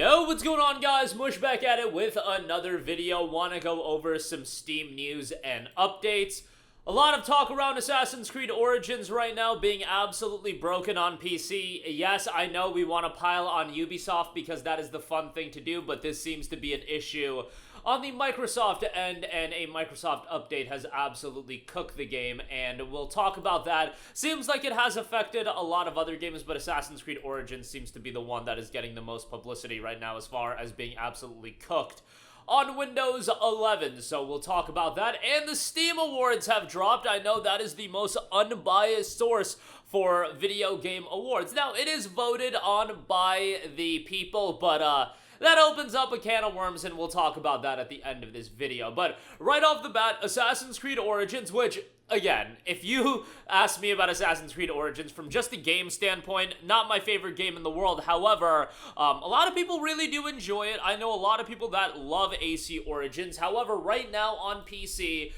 Yo, what's going on, guys? Mush back at it with another video. Want to go over some Steam news and updates. A lot of talk around Assassin's Creed Origins right now being absolutely broken on PC. Yes, I know we want to pile on Ubisoft because that is the fun thing to do, but this seems to be an issue on the Microsoft end, and a Microsoft update has absolutely cooked the game, and we'll talk about that. Seems like it has affected a lot of other games, but Assassin's Creed Origins seems to be the one that is getting the most publicity right now as far as being absolutely cooked on Windows 11, so we'll talk about that. And the Steam Awards have dropped. I know that is the most unbiased source for video game awards. Now, it is voted on by the people, but that opens up a can of worms, and we'll talk about that at the end of this video. But right off the bat, Assassin's Creed Origins, which, again, if you ask me about Assassin's Creed Origins from just a game standpoint, not my favorite game in the world. However, a lot of people really do enjoy it. I know a lot of people that love AC Origins. However, right now on PC,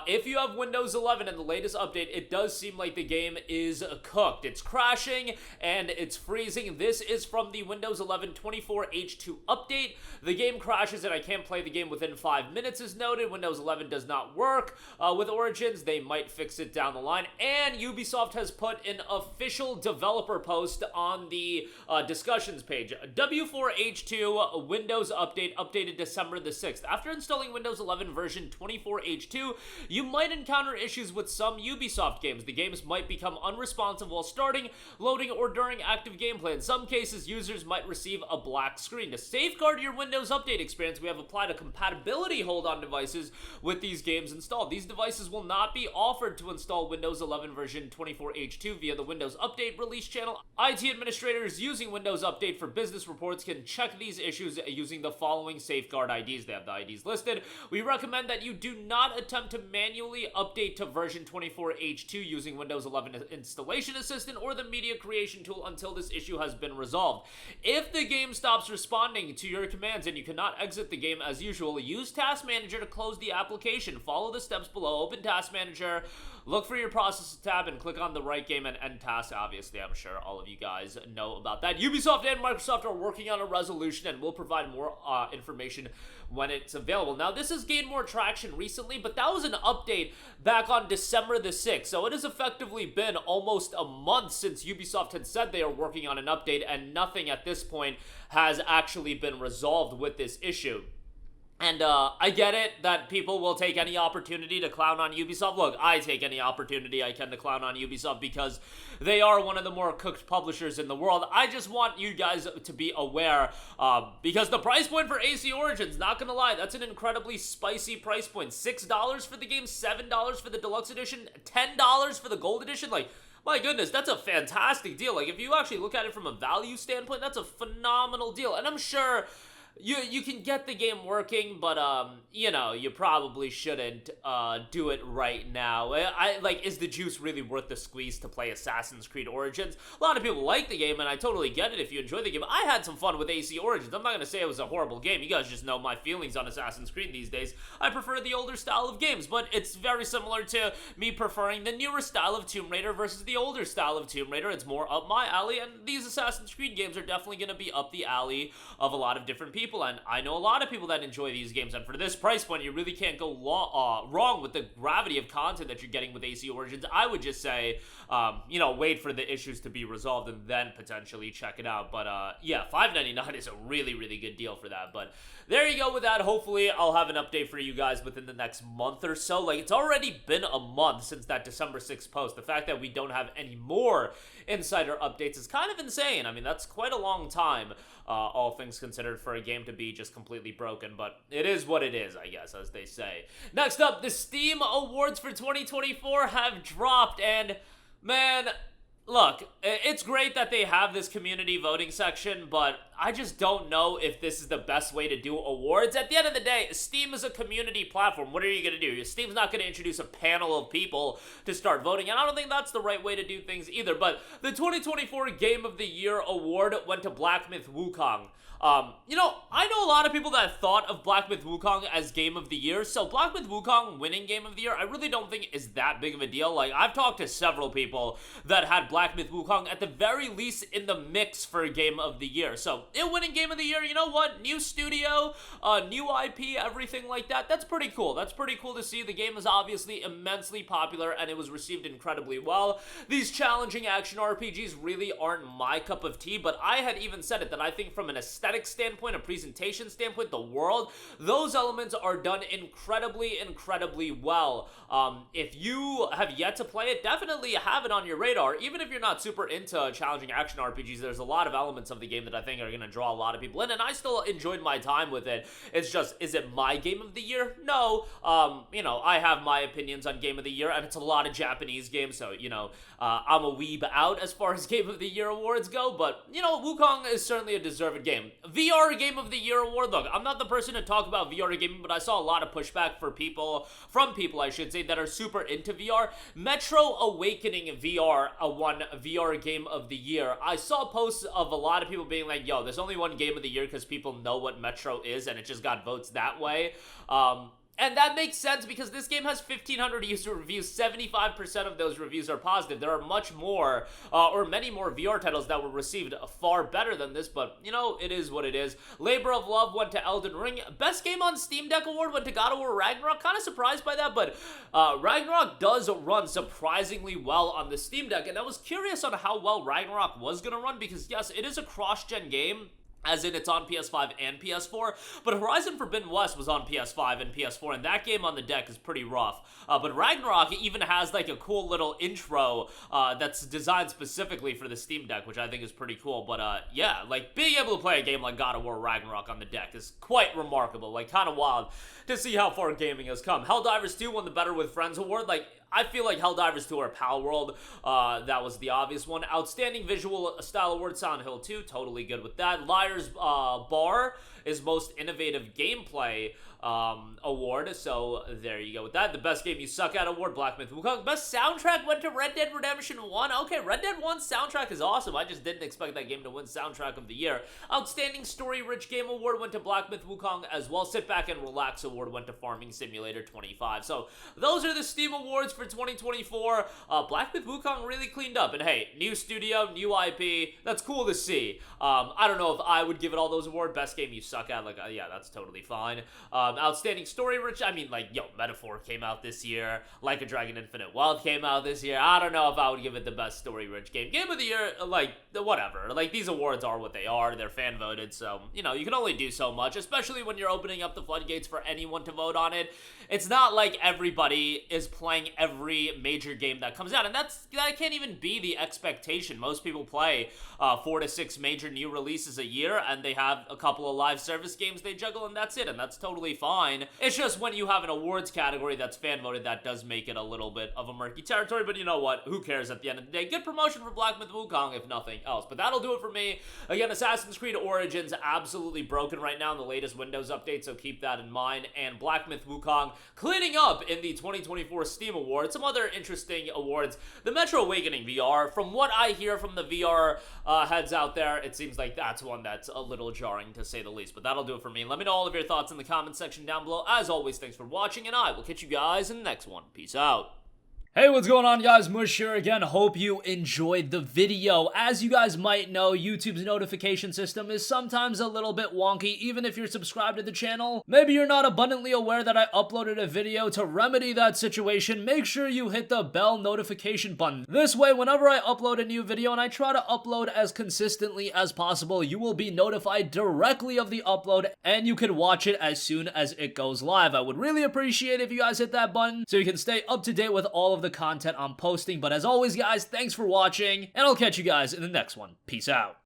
if you have Windows 11 and the latest update, it does seem like the game is cooked. It's crashing and it's freezing. This is from the Windows 11 24H2 update. The game crashes and I can't play the game within 5 minutes as noted. Windows 11 does not work with Origins. They might fix it down the line. And Ubisoft has put an official developer post on the discussions page. W4H2 Windows update updated December the 6th. After installing Windows 11 version 24H2, you might encounter issues with some Ubisoft games. The games might become unresponsive while starting, loading, or during active gameplay. In some cases, users might receive a black screen. To safeguard your Windows Update experience, we have applied a compatibility hold on devices with these games installed. These devices will not be offered to install Windows 11 version 24H2 via the Windows Update release channel. IT administrators using Windows Update for business reports can check these issues using the following safeguard IDs. They have the IDs listed. We recommend that you do not attempt to manually update to version 24H2 using Windows 11 Installation Assistant or the Media Creation tool until this issue has been resolved. If the game stops responding to your commands and you cannot exit the game as usual, use Task Manager to close the application. Follow the steps below. Open Task Manager, look for your Processes tab, and click on the right game and end task. Obviously, I'm sure all of you guys know about that. Ubisoft and Microsoft are working on a resolution and will provide more information when it's available. Now, this has gained more traction recently, but that was an update back on December the 6th, so it has effectively been almost a month since Ubisoft had said they are working on an update, and nothing at this point has actually been resolved with this issue. And I get it that people will take any opportunity to clown on Ubisoft. Look, I take any opportunity I can to clown on Ubisoft because they are one of the more cooked publishers in the world. I just want you guys to be aware because the price point for AC Origins, not gonna lie, that's an incredibly spicy price point. $6 for the game, $7 for the deluxe edition, $10 for the gold edition. Like, my goodness, that's a fantastic deal. Like, if you actually look at it from a value standpoint, that's a phenomenal deal. And I'm sure you can get the game working, but you know, you probably shouldn't do it right now. Is the juice really worth the squeeze to play Assassin's Creed Origins? A lot of people like the game, and I totally get it if you enjoy the game. I had some fun with AC Origins. I'm not gonna say it was a horrible game. You guys just know my feelings on Assassin's Creed these days. I prefer the older style of games, but it's very similar to me preferring the newer style of Tomb Raider versus the older style of Tomb Raider. It's more up my alley, and these Assassin's Creed games are definitely gonna be up the alley of a lot of different people. And I know a lot of people that enjoy these games, and for this price point, you really can't go wrong with the gravity of content that you're getting with AC Origins. I would just say, you know, wait for the issues to be resolved and then potentially check it out. But yeah, $5.99 is a really, really good deal for that. But there you go with that. Hopefully, I'll have an update for you guys within the next month or so. Like, it's already been a month since that December 6th post. The fact that we don't have any more insider updates is kind of insane. I mean, that's quite a long time, all things considered, for a game to be just completely broken, but it is what it is, I guess, as they say. Next up, the Steam Awards for 2024 have dropped, and man, look, it's great that they have this community voting section, but I just don't know if this is the best way to do awards. At the end of the day, Steam is a community platform. What are you going to do? Steam's not going to introduce a panel of people to start voting, and I don't think that's the right way to do things either. But the 2024 Game of the Year award went to Black Myth: Wukong. You know, I know a lot of people that thought of Black Myth: Wukong as Game of the Year, so Black Myth: Wukong winning Game of the Year, I really don't think is that big of a deal. Like, I've talked to several people that had Black Myth: Wukong at the very least in the mix for Game of the Year, so it winning Game of the Year, you know what? New studio, new IP, everything like that. That's pretty cool. That's pretty cool to see. The game is obviously immensely popular, and it was received incredibly well. These challenging action RPGs really aren't my cup of tea, but I had even said it, that I think from an aesthetic standpoint, a presentation standpoint, the world, those elements are done incredibly well. If you have yet to play it, definitely have it on your radar. Even if you're not super into challenging action RPGs, there's a lot of elements of the game that I think are going to draw a lot of people in, and I still enjoyed my time with it. It's just, is it my Game of the Year? No. You know, I have my opinions on Game of the Year, and it's a lot of Japanese games, so, you know, I'm a weeb out as far as Game of the Year awards go, but, you know, Wukong is certainly a deserved game. VR Game of the Year award, look, I'm not the person to talk about VR gaming, but I saw a lot of pushback from people, I should say, that are super into VR. Metro Awakening VR won VR Game of the Year. I saw posts of a lot of people being like, yo, there's only one Game of the Year because people know what Metro is, and it just got votes that way. And that makes sense because this game has 1,500 user reviews. 75% of those reviews are positive. There are much more, or many more VR titles that were received far better than this, but, you know, it is what it is. Labor of Love went to Elden Ring. Best Game on Steam Deck award went to God of War Ragnarok. Kind of surprised by that, but Ragnarok does run surprisingly well on the Steam Deck, and I was curious on how well Ragnarok was going to run because, yes, it is a cross-gen game, as in it's on PS5 and PS4, but Horizon Forbidden West was on PS5 and PS4, and that game on the deck is pretty rough. But Ragnarok even has like a cool little intro that's designed specifically for the Steam Deck, which I think is pretty cool. But yeah, like being able to play a game like God of War Ragnarok on the deck is quite remarkable, like kind of wild to see how far gaming has come. Helldivers 2 won the Better With Friends award. Like, I feel like Helldivers 2 or Palworld, that was the obvious one. Outstanding Visual Style Award, Silent Hill 2, totally good with that. Liar's Bar is Most Innovative Gameplay award, so there you go with that. The Best Game You Suck At award, Black Myth Wukong. Best Soundtrack went to Red Dead Redemption 1. Okay, Red Dead 1's soundtrack is awesome. I just didn't expect that game to win Soundtrack of the Year. Outstanding Story Rich Game award went to Black Myth Wukong as well. Sit Back and Relax award went to Farming Simulator 25. So those are the Steam awards for 2024. Black Myth Wukong really cleaned up, and hey, new studio, new IP, that's cool to see. I don't know if I would give it all those awards. Best Game You Suck At, like, yeah, that's totally fine. Outstanding Story Rich, I mean, like, yo, Metaphor came out this year, Like a Dragon Infinite Wealth came out this year. I don't know if I would give it the best Story Rich game. Game of the Year, like, whatever. Like, these awards are what they are. They're fan voted, so, you know, you can only do so much, especially when you're opening up the floodgates for anyone to vote on it. It's not like everybody is playing every major game that comes out, and that can't even be the expectation. Most people play 4 to 6 major new releases a year, and they have a couple of live service games they juggle, and that's it, and that's totally fine. It's just when you have an awards category that's fan voted, that does make it a little bit of a murky territory, but you know what? Who cares at the end of the day? Good promotion for Black Myth Wukong, if nothing else. But that'll do it for me. Again, Assassin's Creed Origins absolutely broken right now in the latest Windows update, so keep that in mind. And Black Myth Wukong cleaning up in the 2024 Steam Awards. Some other interesting awards. The Metro Awakening VR, from what I hear from the VR heads out there, it seems like that's one that's a little jarring, to say the least. But that'll do it for me. Let me know all of your thoughts in the comment section down below. As always, thanks for watching, and I will catch you guys in the next one. Peace out. Hey, what's going on, guys? Mush here again. Hope you enjoyed the video. As you guys might know, YouTube's notification system is sometimes a little bit wonky, even if you're subscribed to the channel. Maybe you're not abundantly aware that I uploaded a video. To remedy that situation, make sure you hit the bell notification button. This way, whenever I upload a new video, and I try to upload as consistently as possible, you will be notified directly of the upload, and you can watch it as soon as it goes live. I would really appreciate if you guys hit that button so you can stay up to date with all of the content I'm posting. But as always, guys, thanks for watching, and I'll catch you guys in the next one. Peace out.